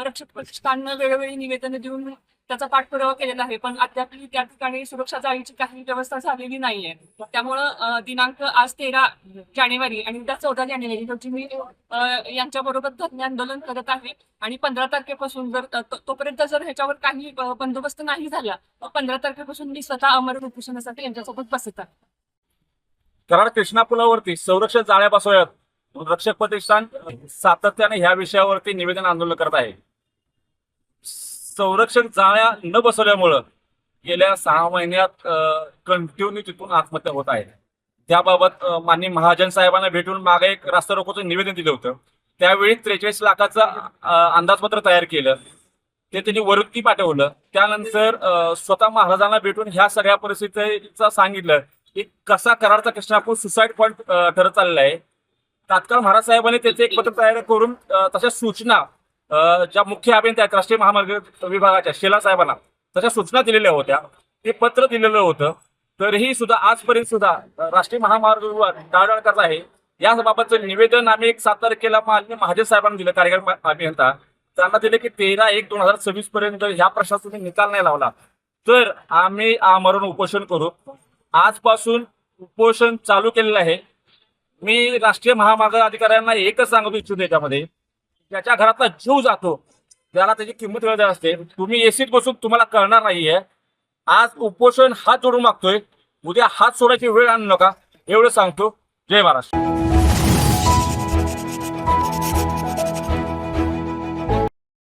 रक्षक प्रतिष्ठाननं वेळोवेळी निवेदन देऊन त्याचा पाठपुरावा केलेला आहे, पण अद्याप त्या ठिकाणी सुरक्षा जाळीची काही व्यवस्था झालेली नाहीये. त्यामुळं दिनांक आज 13 जानेवारी आणि उद्या 14 जानेवारी रोजी मी यांच्याबरोबर धरणे आंदोलन करत आहे आणि 15 तारखेपासून जर तोपर्यंत जर ह्याच्यावर काही बंदोबस्त नाही झाला तर 15 तारखेपासून मी स्वतः अमर उपोषणासाठी यांच्यासोबत बसत आहे. कराड कृष्णा पुलावरती संरक्षण जाळ्या बसवण्यात रक्षक प्रतिष्ठान सातत्याने ह्या विषयावरती निवेदन आंदोलन करत आहे. संरक्षण जाळ्या न बसवल्यामुळं गेल्या 6 महिन्यात कंटिन्यू तिथून आत्महत्या होत आहेत. त्याबाबत माननीय महाजन साहेबांना भेटून मागे एक रास्ता रोकोचं निवेदन दिलं होतं. त्यावेळी 43 लाखाचं अंदाजपत्र तयार केलं, ते त्यांनी वृत्ती पाठवलं. त्यानंतर स्वतः महाराजांना भेटून ह्या सगळ्या परिस्थितीचं सांगितलं की कसा कराडचा कृष्णापूर सुसाईड पॉईंट ठरत चाललेला आहे. तात्काळ महाराज साहेबांनी त्याचे एक पत्र तयार करून तशा सूचना ज्या मुख्य अभियंता आहेत राष्ट्रीय महामार्ग विभागाच्या शेला साहेबांना तशा सूचना दिलेल्या होत्या, ते पत्र दिलेलं होतं. तरीही सुद्धा आजपर्यंत सुद्धा राष्ट्रीय महामार्ग विभाग टाळाटाळ करत आहे. याबाबतचं निवेदन आम्ही 7 तारखेला माननीय महाजन साहेबांना दिलं, कार्यकारी अभियंता. त्यांना दिले की 13/1/2026 पर्यंत ह्या प्रश्नाचा निकाल नाही लावला तर आम्ही आमरण उपोषण करू. आजपासून उपोषण चालू केलेलं आहे. मी राष्ट्रीय महामार्ग अधिकाऱ्यांना एकच सांगतो इच्छितो, त्याच्यामध्ये ज्याच्या घरातला जीव जातो त्याला त्याची किंमत कळत असते. तुम्ही एसीत बसून तुम्हाला कळणार नाहीये. आज उपोषण हात जोडून मागतोय, उद्या हात सोडायची वेळ आणू नका, एवढं सांगतो. जय महाराष्ट्र.